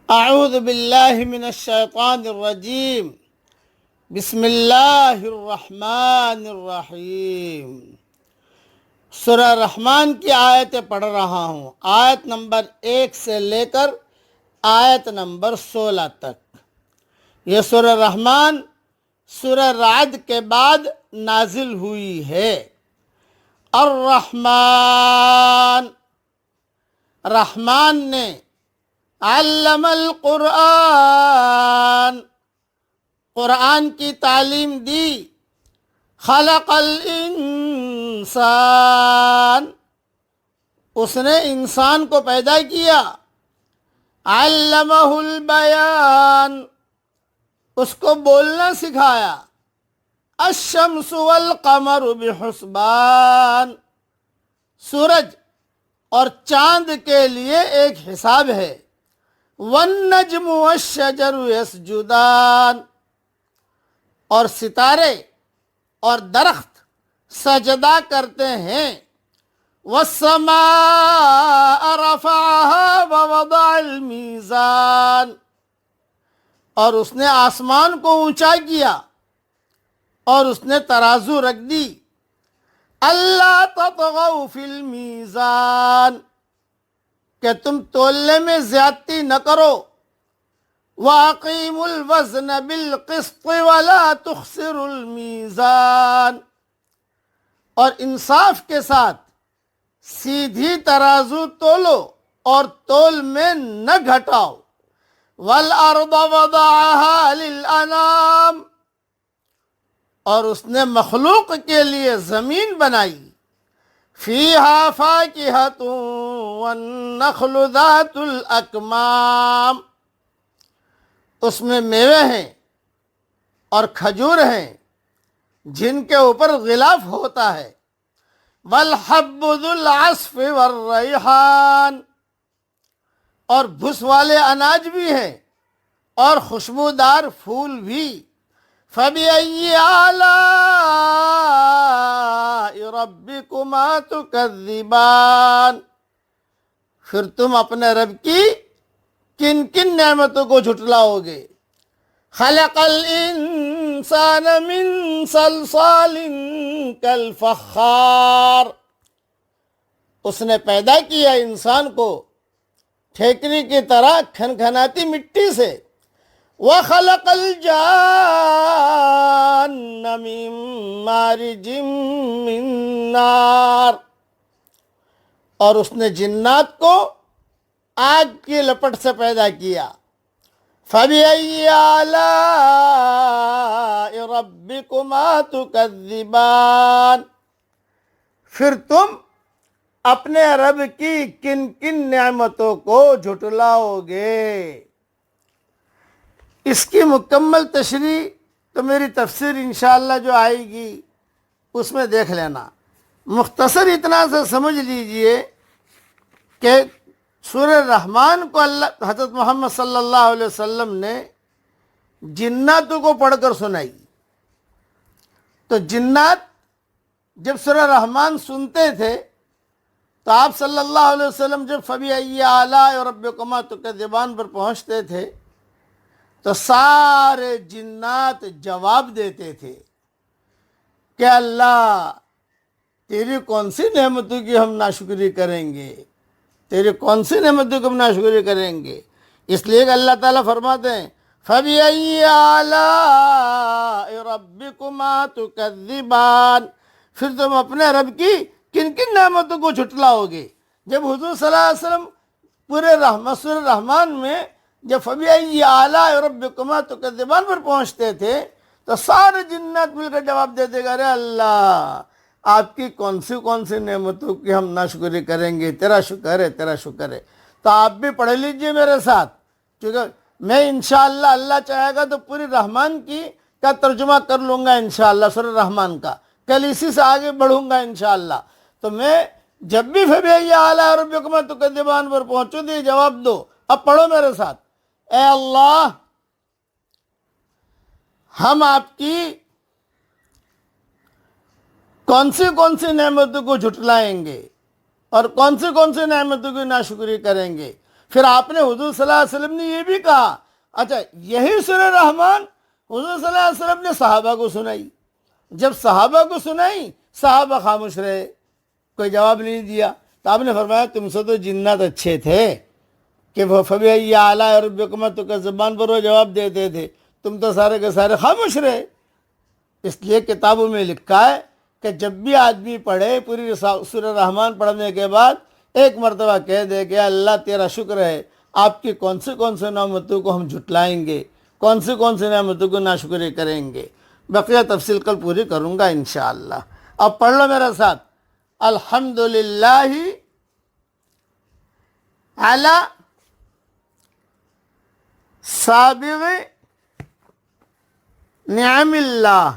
اعوذ باللہ من الشیطان الرجیم بسم اللہ الرحمن الرحیم۔ سورہ رحمان کی آیتیں پڑھ رہا ہوں، آیت نمبر 1 سے لے کر آیت نمبر 16 تک۔ یہ سورہ رحمان سورہ رعد کے بعد نازل ہوئی ہے۔ الرحمن، رحمان نے علم القرآن، قرآن کی تعلیم دی۔ خلق الانسان، اس نے انسان کو پیدا کیا۔ علمہ البیان، اس کو بولنا سکھایا۔ الشمس والقمر بحسبان، سورج اور چاند کے لیے ایک حساب ہے۔ والنجم والشجر یسجدان، اور ستارے اور درخت سجدہ کرتے ہیں۔ والسماء رفعها ووضع المیزان، اور اس نے آسمان کو اونچا کیا اور اس نے ترازو رکھ دی۔ اللہ تطغوا فی المیزان، کہ تم تولنے میں زیادتی نہ کرو۔ وَأَقِيمُوا الْوَزْنَ بِالْقِسْطِ وَلَا تُخْسِرُوا الْمِيزَانَ، اور انصاف کے ساتھ سیدھی ترازو تولو اور تول میں نہ گھٹاؤ۔ وَالْأَرْضَ وَضَعَهَا لِلْأَنَامِ، اور اس نے مخلوق کے لیے زمین بنائی۔ فِيهَا فَاكِهَةٌ وَالنَّخْلُ ذَاتُ الْأَكْمَامِ، اس میں میوے ہیں اور کھجور ہیں جن کے اوپر غلاف ہوتا ہے۔ وَالْحَبُّ ذُو الْعَصْفِ وَالرَّيْحَانِ، اور بھس والے اناج بھی ہیں اور خوشبودار پھول بھی۔ فَبِأَيِّ آلَاءِ رَبِّكُمَا تُكَذِّبَانِ، پھر تم اپنے رب کی کن کن نعمتوں کو جھٹلاؤ گے۔ خلق الانسان من صلصال کالفخار، اس نے پیدا کیا انسان کو ٹھیکری کی طرح کھنکھناتی مٹی سے۔ وخلق الجان من مارج من نار، اور اس نے جنات کو آگ کی لپٹ سے پیدا کیا۔ فَبِأَيِّ آلَاءِ رَبِّكُمَا تُكَذِّبَانِ، پھر تم اپنے رب کی کن کن نعمتوں کو جھٹلاؤ گے۔ اس کی مکمل تشریح تو میری تفسیر انشاءاللہ جو آئے گی اس میں دیکھ لینا۔ مختصر اتنا سے سمجھ لیجئے کہ سورہ رحمان کو حضرت محمد صلی اللہ علیہ وسلم نے جناتوں کو پڑھ کر سنائی۔ تو جنات جب سورہ رحمان سنتے تھے تو آپ صلی اللہ علیہ وسلم جب فَبِأَيِّ آلَاءِ رَبِّكُمَا تُكَذِّبَانِ پر پہنچتے تھے تو سارے جنات جواب دیتے تھے کہ اللہ تیری کون سی نعمتوں کی ہم ناشکری کریں گے، تیری کون سی نعمتوں کی ہم ناشکری کریں گے۔ اس لیے کہ اللہ تعالیٰ فرماتے ہیں فَبِأَيِّ آلَاءِ رَبِّكُمَا تُكَذِّبَانِ، پھر تم اپنے رب کی کن کن نعمتوں کو جھٹلاؤ گے۔ جب حضور صلی اللہ علیہ وسلم پورے سورہ رحمان میں جب فَبِأَيِّ آلَاءِ رَبِّكُمَا تُكَذِّبَانِ پر پہنچتے تھے تو سارے جنات مل کر جواب دیتے کہ ارے اللہ آپ کی کون سی نعمتوں کی ہم ناشکری کریں گے، تیرا شکر ہے، تیرا شکر ہے۔ تو آپ بھی پڑھ لیجئے میرے ساتھ، کیونکہ میں انشاءاللہ اللہ چاہے گا تو پوری رحمان کا ترجمہ کر لوں گا انشاءاللہ، سورہ رحمان کا، کل اسی سے آگے بڑھوں گا انشاءاللہ۔ تو میں جب بھی فَبِأَيِّ آلَاءِ رَبِّكُمَا تُكَذِّبَانِ پر پہنچوں تو یہ جواب دو۔ اب پڑھو میرے ساتھ۔ اے اللہ، ہم آپ کی کون سی نعمتوں کو جھٹلائیں گے اور کون سی نعمتوں کی ناشکری کریں گے۔ پھر آپ نے حضور صلی اللہ علیہ وسلم نے یہ بھی کہا، اچھا یہی سورہ رحمان حضور صلی اللہ علیہ وسلم نے صحابہ کو سنائی، جب صحابہ کو سنائی صحابہ خاموش رہے، کوئی جواب نہیں دیا، تو آپ نے فرمایا تم سے تو جنات اچھے تھے کہ وہ فبأي آلاء ربكما تكذبان پر وہ جواب دیتے تھے، تم تو سارے کے سارے خاموش رہے۔ اس لیے کتابوں میں لکھا ہے کہ جب بھی آدمی پڑھے پوری سورہ رحمان پڑھنے کے بعد ایک مرتبہ کہہ دے کہ اللہ تیرا شکر ہے، آپ کی کون سے نعمتوں کو ہم جھٹلائیں گے، کون سی نعمتوں کو ناشکری کریں گے۔ بقیہ تفصیل کل پوری کروں گا انشاءاللہ۔ اب پڑھ لو میرے ساتھ، الحمدللہ علی سابغ نعم اللہ۔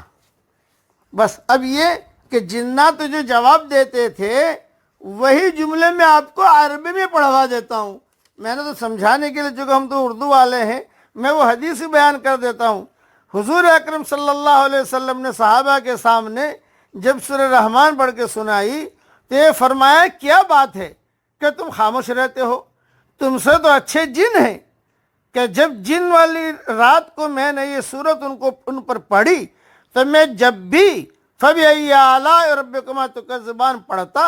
بس اب یہ کہ جنات جو جواب دیتے تھے وہی جملے میں آپ کو عربی میں پڑھوا دیتا ہوں، میں نے تو سمجھانے کے لیے، چونکہ ہم تو اردو والے ہیں، میں وہ حدیث ہی بیان کر دیتا ہوں۔ حضور اکرم صلی اللہ علیہ وسلم نے صحابہ کے سامنے جب سورہ رحمان پڑھ کے سنائی تو یہ فرمایا کیا بات ہے کہ تم خاموش رہتے ہو، تم سے تو اچھے جن ہیں، کہ جب جن والی رات کو میں نے یہ صورت ان پر پڑھی تو میں جب بھی فبأي آلاء ربكما تكذبان پڑھتا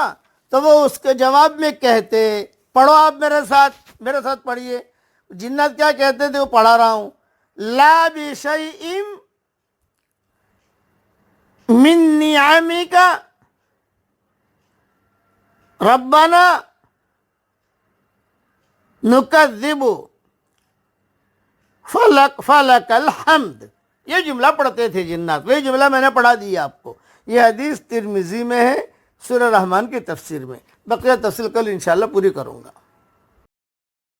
تو وہ اس کے جواب میں کہتے، پڑھو آپ میرے ساتھ پڑھیے، جنات کیا کہتے تھے وہ پڑھا رہا ہوں، لا بشيء من نعمك ربنا نكذب فلک الحمد، یہ جملہ پڑھتے تھے جنات، وہی جملہ میں نے پڑھا دیا آپ کو۔ یہ حدیث ترمذی میں ہے سورہ رحمان کی تفسیر میں، بقیہ تفصیل کل انشاءاللہ پوری کروں گا۔